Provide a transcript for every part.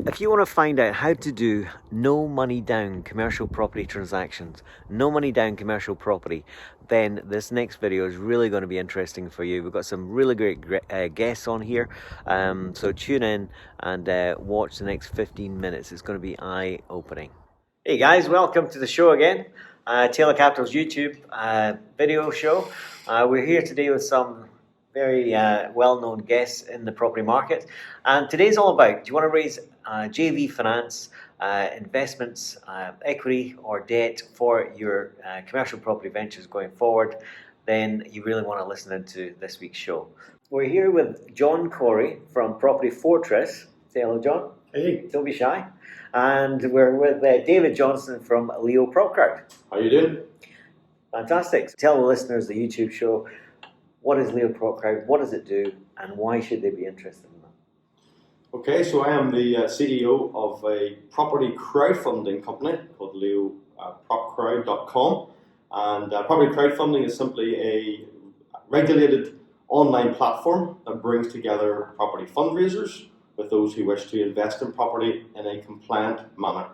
If you want to find out how to do no money down commercial property transactions, no money down commercial property, then this next video is really going to be interesting for you. We've got some really great guests on here, so tune in and watch the next 15 minutes. It's going to be eye-opening. Hey guys, welcome to the show again, Taylor Capital's YouTube video show. We're here today with some very well-known guests in the property market, and today's all about, do you want to raise JV finance, investments, equity or debt for your commercial property ventures going forward? Then you really want to listen into this week's show. We're here with John Corey from Property Fortress. Say hello, John. Hey. Don't be shy. And we're with David Johnson from Leo PropCrowd. How you doing? Fantastic. Tell the listeners the YouTube show, what is Leo PropCrowd, what does it do, and why should they be interested in that? Okay, so I am the CEO of a property crowdfunding company called leopropcrowd.com, and property crowdfunding is simply a regulated online platform that brings together property fundraisers with those who wish to invest in property in a compliant manner.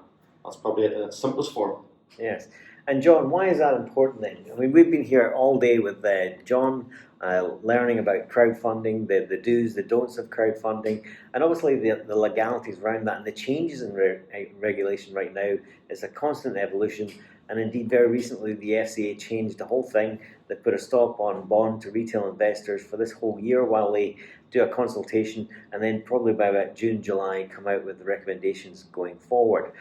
That's probably it in its simplest form. Yes. And John, why is that important then? I mean, we've been here all day with John, learning about crowdfunding, the do's, the don'ts of crowdfunding, and obviously the legalities around that and the changes in regulation right now. It's a constant evolution, and indeed very recently the FCA changed the whole thing. They put a stop on bond to retail investors for this whole year while they do a consultation, and then probably by about June, July, come out with the recommendations going forward.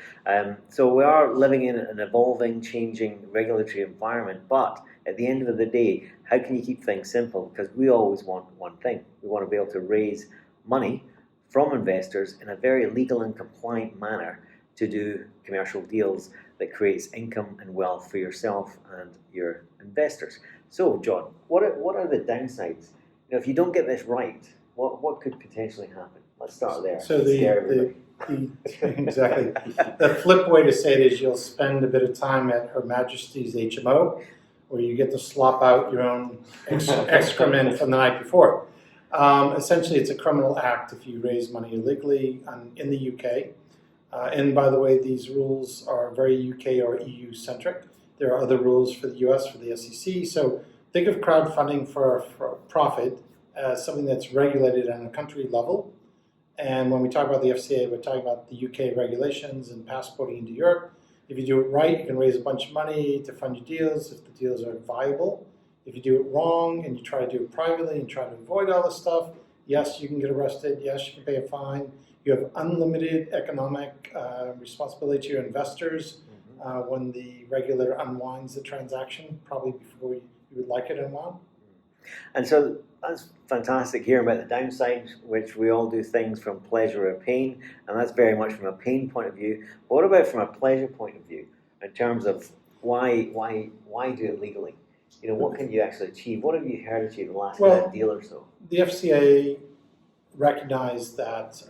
So we are living in an evolving, changing regulatory environment, but at the end of the day, how can you keep things simple? Because we always want one thing. We want to be able to raise money from investors in a very legal and compliant manner to do commercial deals that creates income and wealth for yourself and your investors. So, John, what are the downsides? You know, if you don't get this right, what could potentially happen? Let's start there. So exactly. The flip way to say it is you'll spend a bit of time at Her Majesty's HMO, where you get to slop out your own excrement from the night before. Essentially, it's a criminal act if you raise money illegally in the UK. And by the way, these rules are very UK or EU centric. There are other rules for the US, for the SEC. So think of crowdfunding for profit as something that's regulated on a country level. And when we talk about the FCA, we're talking about the UK regulations and passporting into Europe. If you do it right, you can raise a bunch of money to fund your deals if the deals are viable. If you do it wrong and you try to do it privately and try to avoid all this stuff, yes, you can get arrested. Yes, you can pay a fine. You have unlimited economic responsibility to your investors when the regulator unwinds the transaction, probably before you would like it unwound. And so that's fantastic hearing about the downsides, which we all do things from pleasure or pain, and that's very much from a pain point of view. But what about from a pleasure point of view, in terms of why do it legally? You know, what can you actually achieve? What have you heard achieve in the last deal or so? The FCA recognized that,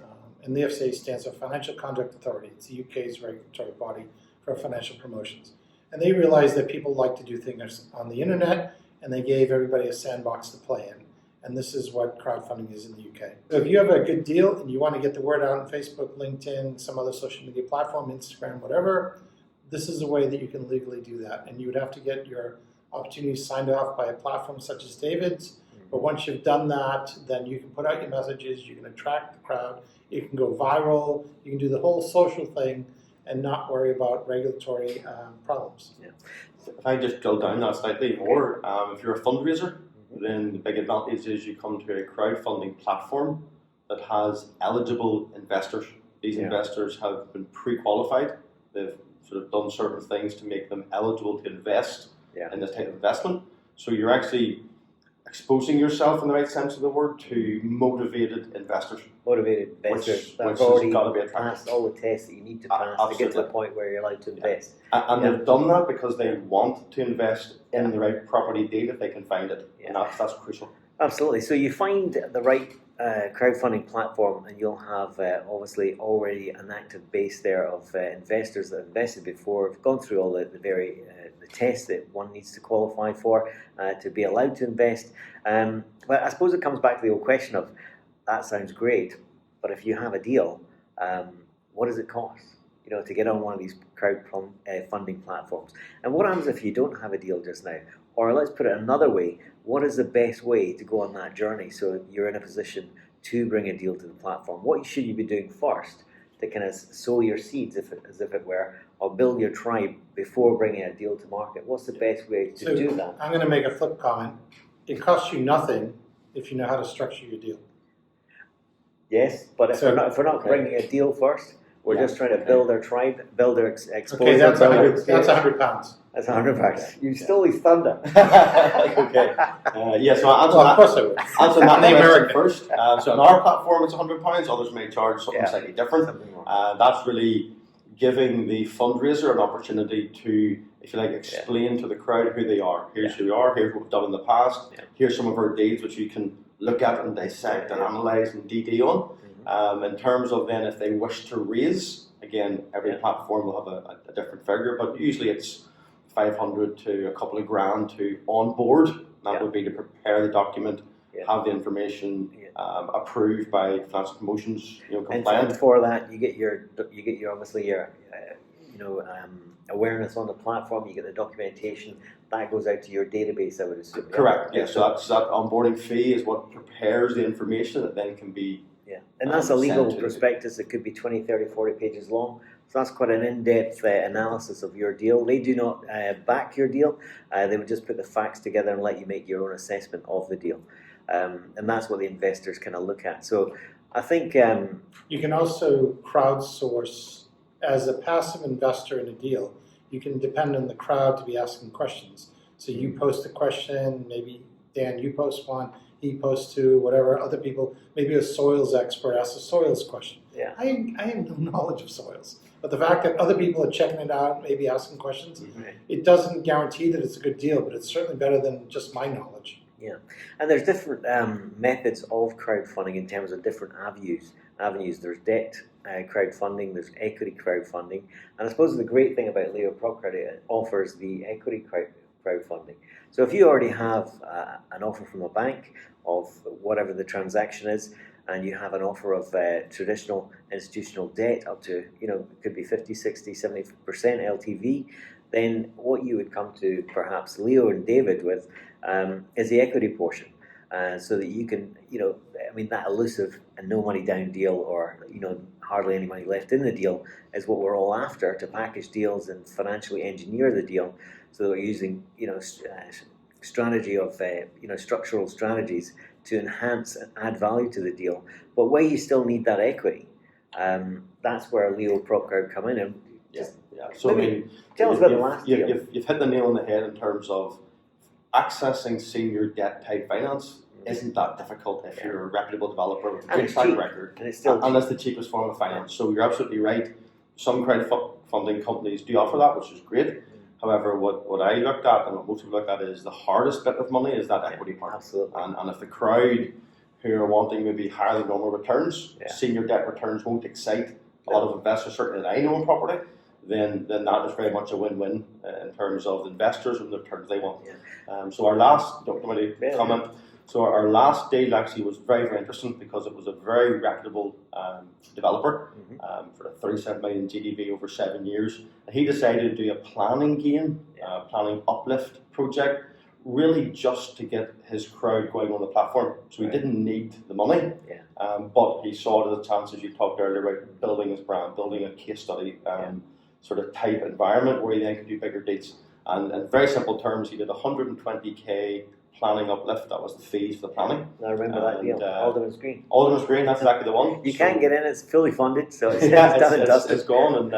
and the FCA stands for Financial Conduct Authority. It's the UK's regulatory body for financial promotions. And they realized that people like to do things on the internet, and they gave everybody a sandbox to play in. And this is what crowdfunding is in the UK. So if you have a good deal and you want to get the word out on Facebook, LinkedIn, some other social media platform, Instagram, whatever, this is a way that you can legally do that. And you would have to get your opportunities signed off by a platform such as David's. But once you've done that, then you can put out your messages, you can attract the crowd, you can go viral, you can do the whole social thing and not worry about regulatory problems. Yeah. If I just drill down that slightly more, if you're a fundraiser, then the big advantage is you come to a crowdfunding platform that has eligible investors. These investors have been pre-qualified. They've sort of done certain things to make them eligible to invest in this type of investment. So you're actually exposing yourself in the right sense of the word to motivated investors. Motivated investors that have already passed all the tests that you need to pass to get to the point where you're allowed to invest. And they've done that because they want to invest in the right property deal if they can find it. And that's crucial. Absolutely. So you find the right crowdfunding platform and you'll have obviously already an active base there of investors that have invested before, have gone through all the tests that one needs to qualify for to be allowed to invest. But I suppose it comes back to the old question of, that sounds great, but if you have a deal, what does it cost? To get on one of these crowdfunding platforms. And what happens if you don't have a deal just now? Or let's put it another way, what is the best way to go on that journey so you're in a position to bring a deal to the platform? What should you be doing first to kind of sow your seeds, as if it were, or build your tribe before bringing a deal to market? What's the best way to do that? I'm going to make a flip comment. It costs you nothing if you know how to structure your deal. Yes, but if we're not bringing a deal first, we're just trying to build our tribe, build our exposure. Okay, that's £100. That's £100. You stole his thunder. Okay. So I'll Well, of course I would. answer that I'm the question American. first. So on our platform, it's £100. Others may charge something slightly different. Something more. That's really giving the fundraiser an opportunity to, if you like, explain to the crowd who they are. Here's who we are. Here's what we've done in the past. Here's some of our deeds which you can look at and dissect and analyse and DD on. In terms of then if they wish to raise, again, every platform will have a different figure, but usually it's 500 to a couple of grand to onboard. That would be to prepare the document, have the information approved by financial promotions, compliant. And for that, you get your obviously your awareness on the platform. You get the documentation that goes out to your database, I would assume. Correct. Yeah. So that onboarding fee is what prepares the information that then can be. Yeah, and that's a legal prospectus that could be 20, 30, 40 pages long. So that's quite an in-depth analysis of your deal. They do not back your deal. They would just put the facts together and let you make your own assessment of the deal. And that's what the investors kind of look at. So I think... you can also crowdsource. As a passive investor in a deal, you can depend on the crowd to be asking questions. So you post a question, maybe Dan, you post one, he posts two, whatever, other people, maybe a soils expert asks a soils question. Yeah. I have no knowledge of soils, but the fact that other people are checking it out, maybe asking questions, it doesn't guarantee that it's a good deal, but it's certainly better than just my knowledge. Yeah, and there's different methods of crowdfunding in terms of different avenues. There's debt crowdfunding, there's equity crowdfunding, and I suppose the great thing about Leo Prop Credit offers the equity crowdfunding. So if you already have an offer from a bank of whatever the transaction is, and you have an offer of traditional institutional debt up to, it could be 50, 60, 70% LTV, then what you would come to perhaps Leo and David with is the equity portion. So that you can, that elusive and no money down deal, or, hardly any money left in the deal, is what we're all after, to package deals and financially engineer the deal. So that we're using, strategy of, structural strategies to enhance and add value to the deal. But where you still need that equity, that's where Leo PropCrowd come in. And So tell us about the last deal. You've hit the nail on the head in terms of accessing senior debt type finance. Isn't that difficult if you're a reputable developer with a great track record? And it's that's the cheapest form of finance. So you're absolutely right. Some crowdfunding companies do offer that, which is great. However, what I looked at and what most people look at is the hardest bit of money is that equity part. Absolutely. And if the crowd who are wanting maybe higher than normal returns, senior debt returns won't excite a lot of investors, certainly that I know in property, then that is very much a win-win in terms of the investors and the returns they want. So our last, comment. So our last deal actually was very, very interesting because it was a very reputable developer for a 37 million GDV over 7 years. And he decided to do a planning gain, planning uplift project, really just to get his crowd going on the platform. So he didn't need the money, but he saw it as a chance, as you talked earlier about building his brand, building a case study sort of type environment where he then could do bigger deals. And in very simple terms, he did 120k planning uplift. That was the fees for the planning. I remember that deal. Alderman's Green. Alderman's Green, that's exactly the one. You can't get in, it's fully funded, so it's it's gone. And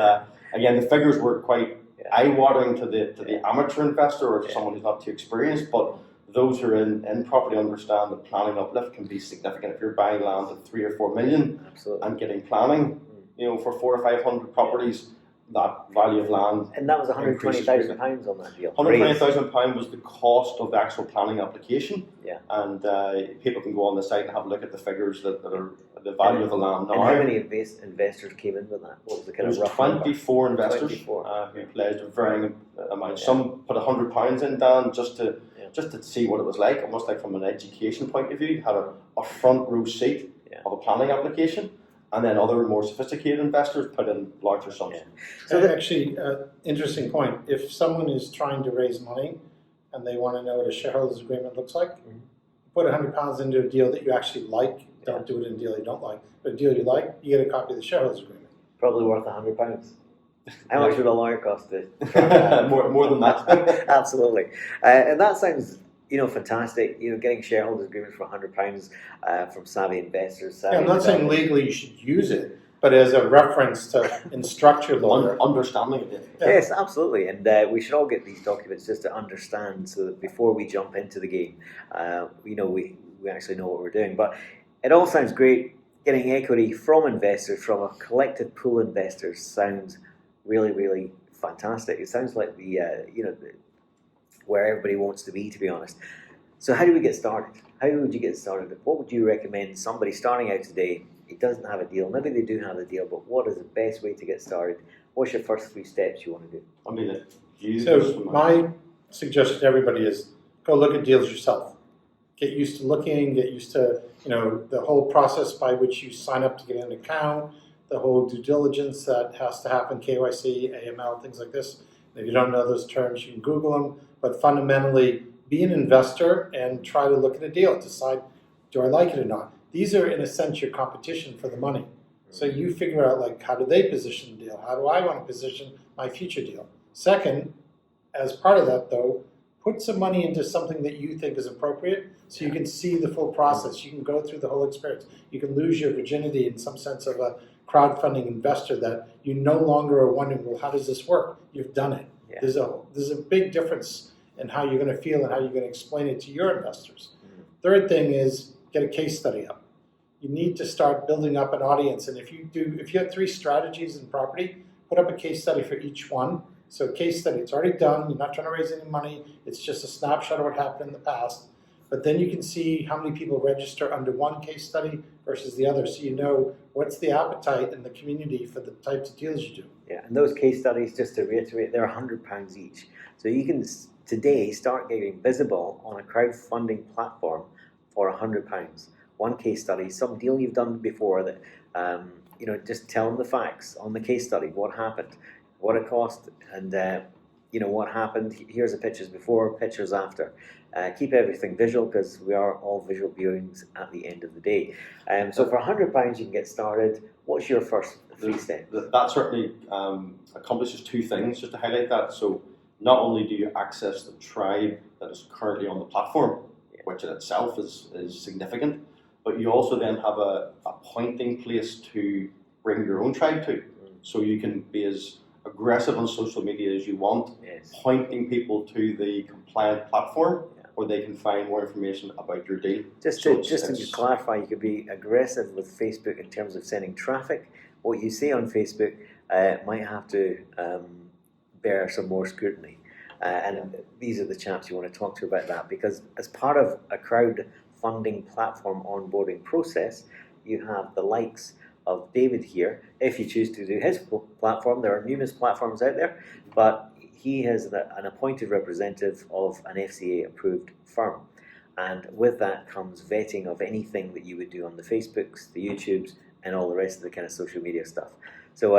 again, the figures were quite eye-watering to the amateur investor or someone who's not too experienced, but those who are in property understand that planning uplift can be significant. If you're buying land at 3 or 4 million and getting planning, for 400 or 500 properties, that value of land. And that was £120,000 on that deal. £120,000 was the cost of the actual planning application. And people can go on the site and have a look at the figures that are the value of the land now. And how many investors came in with that? What was the kind of rough 24 investors who pledged a varying amount. Some put £100 in, Dan, just to see what it was like, almost like from an education point of view. You had a front row seat of a planning application. And then other more sophisticated investors put in larger sums. Yeah. So actually, interesting point. If someone is trying to raise money and they want to know what a shareholders agreement looks like, put £100 into a deal that you actually like. Don't do it in a deal you don't like. But a deal you like, you get a copy of the shareholders agreement. Probably worth £100. How much would a lawyer cost to? more than that. Absolutely, and that sounds fantastic. Getting shareholders agreements for £100 from savvy investors. Savvy I'm not saying legally you should use it, but as a reference to instruct your lawyer. Understanding it. Yeah. Yes, absolutely, and we should all get these documents just to understand, so that before we jump into the game, we actually know what we're doing. But it all sounds great. Getting equity from investors, from a collective pool of investors, sounds really, really fantastic. It sounds like the where everybody wants to be honest. So how do we get started? How would you get started? What would you recommend somebody starting out today? He doesn't have a deal. Maybe they do have a deal, but what is the best way to get started? What's your first 3 steps you want to do? So my suggestion to everybody is go look at deals yourself. Get used to looking, get used to the whole process by which you sign up to get an account, the whole due diligence that has to happen, KYC, AML, things like this. If you don't know those terms, you can Google them. But fundamentally, be an investor and try to look at a deal. Decide, do I like it or not? These are, in a sense, your competition for the money. So you figure out, how do they position the deal? How do I want to position my future deal? Second, as part of that, though, put some money into something that you think is appropriate so you can see the full process. You can go through the whole experience. You can lose your virginity in some sense of a crowdfunding investor that you no longer are wondering, well, how does this work? You've done it. Yeah. There's a big difference in how you're going to feel and how you're going to explain it to your investors. Third thing is get a case study up. You need to start building up an audience. And if you have 3 strategies in property, put up a case study for each one. So case study, it's already done. You're not trying to raise any money. It's just a snapshot of what happened in the past. But then you can see how many people register under one case study versus the other. So you know what's the appetite in the community for the types of deals you do. Yeah, and those case studies, just to reiterate, they're £100 each. So you can today start getting visible on a crowdfunding platform for £100. One case study, some deal you've done before that, just tell them the facts on the case study, what happened, what it cost, and what happened. Here's the pictures before, pictures after. Keep everything visual, because we are all visual viewings at the end of the day. So for £100 you can get started. What's your first 3 steps? That certainly accomplishes 2 things, just to highlight that. So not only do you access the tribe that is currently on the platform, which in itself is significant, but you also then have a pointing place to bring your own tribe to. So you can be as aggressive on social media as you want, pointing people to the compliant platform where they can find more information about your deal. Just to clarify, you could be aggressive with Facebook in terms of sending traffic. What you say on Facebook might have to bear some more scrutiny. And these are the chaps you want to talk to about that, because as part of a crowdfunding platform onboarding process, you have the likes of David here. If you choose to do his platform, there are numerous platforms out there, but he is an appointed representative of an FCA approved firm. And with that comes vetting of anything that you would do on the Facebooks, the YouTubes, and all the rest of the kind of social media stuff. So,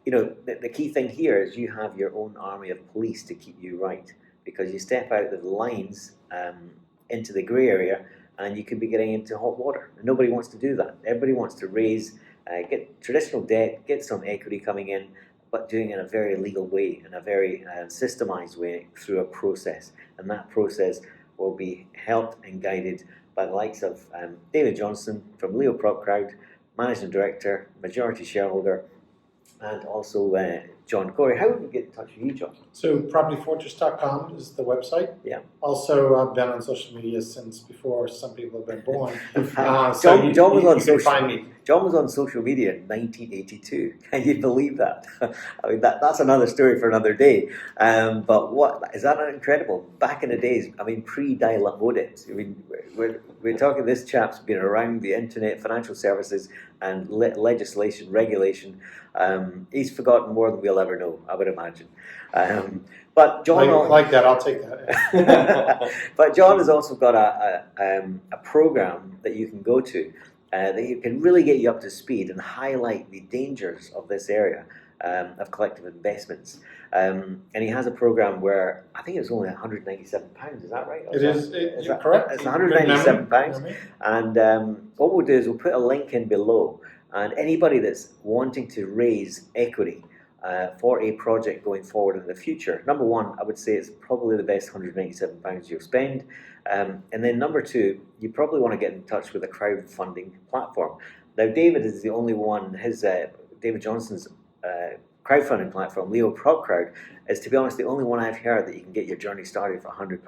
the key thing here is you have your own army of police to keep you right, because you step out of the lines into the grey area, and you could be getting into hot water. And nobody wants to do that. Everybody wants to raise, get traditional debt, get some equity coming in, but doing it in a very legal way, in a very systemized way through a process. And that process will be helped and guided by the likes of David Johnson from Leo Prop Crowd, Managing Director, Majority Shareholder, and also John Corey. How would we get in touch with you, John? So propertyfortress.com is the website. Yeah. Also, I've been on social media since before some people have been born. John was on social. Find me. John was on social media in 1982. Can you believe that? I mean, that's another story for another day. But what is that incredible? Back in the days, I mean, pre-dial-up modems. I mean, we're talking. This chap's been around the internet, financial services, and legislation, regulation. He's forgotten more than we'll ever know, I would imagine. But John, like that, I'll take that. But John has also got a program that you can go to, that you can really get you up to speed and highlight the dangers of this area of collective investments. And he has a program where I think it was only £197. Is that right? You're correct. It's £197. And what we'll do is we'll put a link in below, and anybody that's wanting to raise equity for a project going forward in the future, number one, I would say it's probably the best £197 you'll spend. And then number two, you probably want to get in touch with a crowdfunding platform. Now, David is the only one, David Johnson's crowdfunding platform, Leo Prop Crowd, is, to be honest, the only one I've heard that you can get your journey started for £100.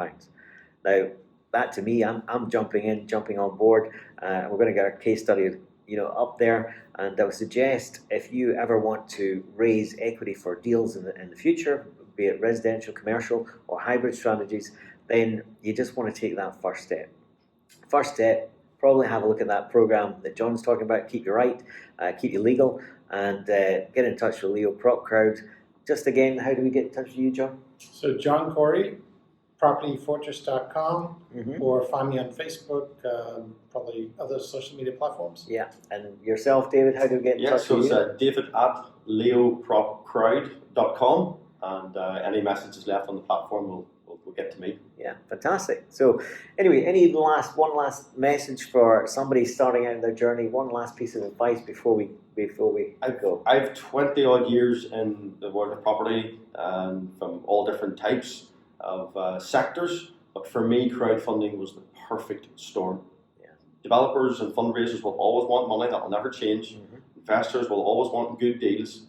Now, that to me, I'm jumping on board. We're going to get our case study, up there. And I would suggest, if you ever want to raise equity for deals in the future, be it residential, commercial, or hybrid strategies, then you just want to take that first step. First step, probably have a look at that program that John's talking about, Keep You Right, Keep You Legal, and get in touch with Leo Prop Crowd. Just again, how do we get in touch with you, John? So John Corey, propertyfortress.com, or find me on Facebook, probably other social media platforms. Yeah, and yourself, David, how do we get in touch with you? So it's David at leopropcrowd.com, and any messages left on the platform will get to me. Yeah, fantastic. So anyway, one last message for somebody starting out in their journey, one last piece of advice before we go? I've 20 odd years in the world of property, and from all different types of sectors, but for me, crowdfunding was the perfect storm. Yeah. Developers and fundraisers will always want money, that will never change. Investors will always want good deals,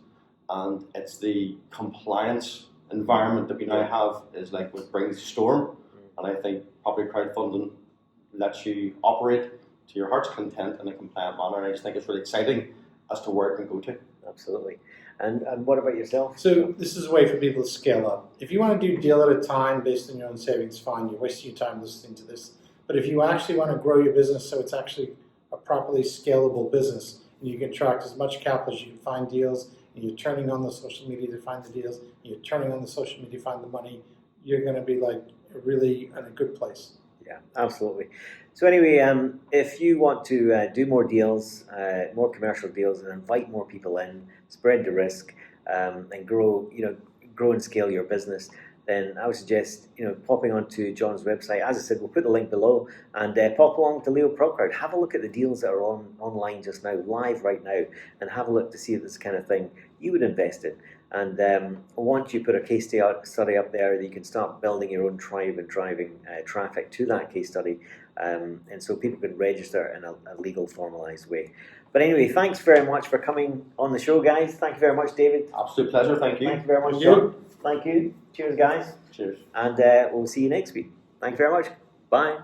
and it's the compliance environment that we now have is like what brings the storm. And I think property crowdfunding lets you operate to your heart's content in a compliant manner, and I just think it's really exciting as to where it can go to. Absolutely. And what about yourself? So this is a way for people to scale up. If you want to do deal at a time based on your own savings, fine, you're wasting your time listening to this. But if you actually want to grow your business so it's actually a properly scalable business, and you can attract as much capital as you can find deals, and you're turning on the social media to find the deals, and you're turning on the social media to find the money, you're going to be like really in a good place. Yeah, absolutely. So anyway, if you want to do more deals, more commercial deals, and invite more people in, spread the risk, and grow and scale your business, then I would suggest popping onto John's website. As I said, we'll put the link below, and pop along to Leo Prop Crowd. Have a look at the deals that are online just now, live right now, and have a look to see if this kind of thing you would invest in. And once you put a case study up there, you can start building your own tribe and driving traffic to that case study, and so people can register in a legal, formalized way. But anyway, thanks very much for coming on the show, guys. Thank you very much, David. Absolute pleasure, thank you. Thank you very much, John. Thank you. Cheers, guys. Cheers. And we'll see you next week. Thank you very much. Bye.